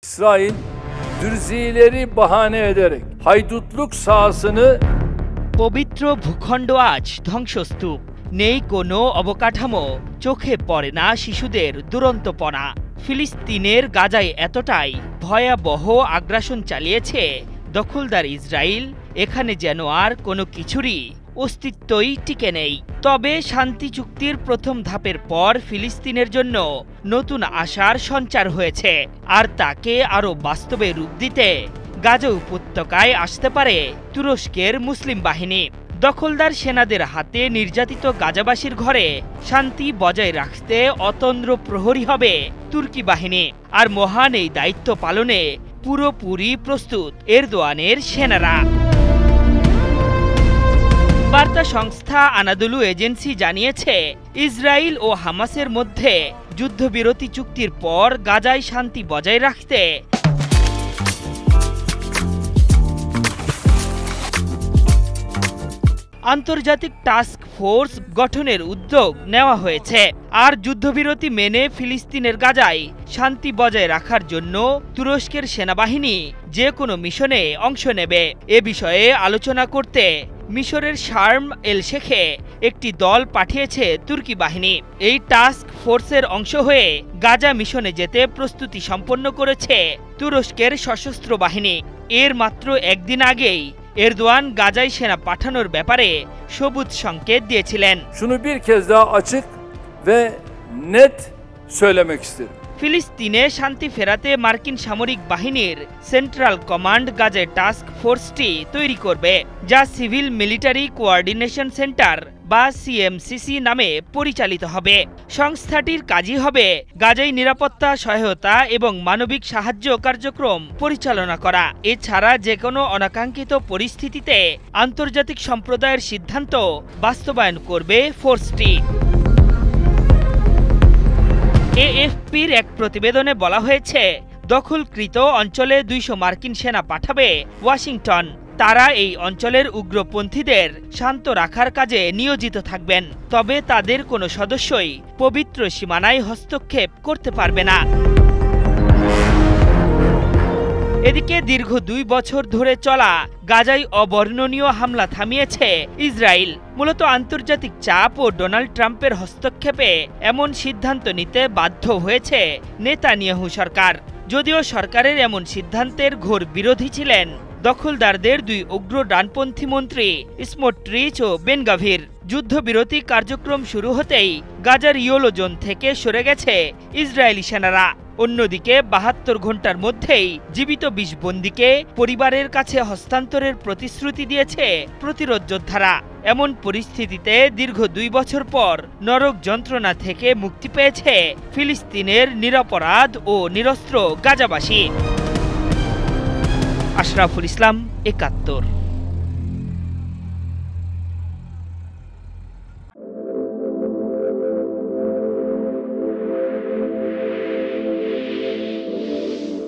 İsrail, Dürzileri bahane ederek haydutluk sahasını পবিত্র ভূখণ্ড আজ ধ্বংসস্তূপ, নেই কোনো অবকাঠামো, চোখে পড়ে না শিশুদের দুরন্তপনা। ফিলিস্তিনের গাজায় এতটাই ভয়াবহ আগ্রাসন চালিয়েছে দখলদার ইসরায়েল, এখানে যেন আর কোনো কিছুরই অস্তিত্বই টিকে নেই। তবে শান্তি চুক্তির প্রথম ধাপের পর ফিলিস্তিনের জন্য নতুন আশার সঞ্চার হয়েছে, আর তাকে আরও বাস্তবে রূপ দিতে গাজা উপত্যকায় আসতে পারে তুরস্কের মুসলিম বাহিনী। দখলদার সেনাদের হাতে নির্যাতিত গাজাবাসীর ঘরে শান্তি বজায় রাখতে অতন্দ্র প্রহরী হবে তুর্কি বাহিনী, আর মহান এই দায়িত্ব পালনে পুরোপুরি প্রস্তুত এরদোয়ানের সেনারা। বার্তা সংস্থা আনাদোলু এজেন্সি জানিয়েছে, ইসরায়েল ও হামাসের মধ্যে যুদ্ধবিরতি চুক্তির পর গাজায় শান্তি বজায় রাখতে আন্তর্জাতিক টাস্ক ফোর্স গঠনের উদ্যোগ নেওয়া হয়েছে, আর যুদ্ধবিরতি মেনে ফিলিস্তিনের গাজায় শান্তি বজায় রাখার জন্য তুরস্কের সেনাবাহিনী যে কোনো মিশনে অংশ নেবে। এ বিষয়ে আলোচনা করতে মিশরের শার্ম এল শেখে একটি দল পাঠিয়েছে তুর্কি বাহিনী। এই টাস্ক ফোর্সের অংশ হয়ে গাজা মিশনে যেতে প্রস্তুতি সম্পন্ন করেছে তুরস্কের সশস্ত্র বাহিনী। এর মাত্র একদিন আগেই এরদোয়ান গাজায় সেনা পাঠানোর ব্যাপারে সবুজ সংকেত দিয়েছিলেন। şunu bir kez daha açık ve net söylemek isterim. ফিলিস্তিনে শান্তি ফেরাতে মার্কিন সামরিক বাহিনীর সেন্ট্রাল কমান্ড গাজায় টাস্ক ফোর্সটি তৈরি করবে, যা সিভিল মিলিটারি কোঅর্ডিনেশন সেন্টার বা সিএমসিসি নামে পরিচালিত হবে। সংস্থাটির কাজই হবে গাজায় নিরাপত্তা সহায়তা এবং মানবিক সাহায্য কার্যক্রম পরিচালনা করা। এছাড়া যে কোনো অনাকাঙ্ক্ষিত পরিস্থিতিতে আন্তর্জাতিক সম্প্রদায়ের সিদ্ধান্ত বাস্তবায়ন করবে ফোর্সটি। এএফপির এক প্রতিবেদনে বলা হয়েছে, দখলকৃত অঞ্চলে 200 মার্কিন সেনা পাঠাবে ওয়াশিংটন। তারা এই অঞ্চলের উগ্রপন্থীদের শান্ত রাখার কাজে নিয়োজিত থাকবেন, তবে তাদের কোনো সদস্যই পবিত্র সীমানায় হস্তক্ষেপ করতে পারবে না। এদিকে দীর্ঘ 2 বছর ধরে চলা গাজায় অবর্ণনীয় হামলা থামিয়েছে ইসরায়েল। মূলত আন্তর্জাতিক চাপ ও ডোনাল্ড ট্রাম্পের হস্তক্ষেপে এমন সিদ্ধান্ত নিতে বাধ্য হয়েছে নেতানিয়াহু সরকার। যদিও সরকারের এমন সিদ্ধান্তের ঘোর বিরোধী ছিলেন দখলদারদের 2 উগ্র ডানপন্থী মন্ত্রী স্মোট্রিচ ও বেন গাভির। যুদ্ধবিরতি কার্যক্রম শুরু হতেই গাজার ইয়েলো জোন থেকে সরে গেছে ইসরায়েলি সেনারা। অন্যদিকে 72 ঘন্টার মধ্যেই জীবিত 20 বন্দীকে পরিবারের কাছে হস্তান্তরের প্রতিশ্রুতি দিয়েছে প্রতিরোধ যোদ্ধারা। এমন পরিস্থিতিতে দীর্ঘ 2 বছর পর নরক যন্ত্রণা থেকে মুক্তি পেয়েছে ফিলিস্তিনের নিরপরাধ ও নিরস্ত্র গাজাবাসী। আশরাফুল ইসলাম, 71।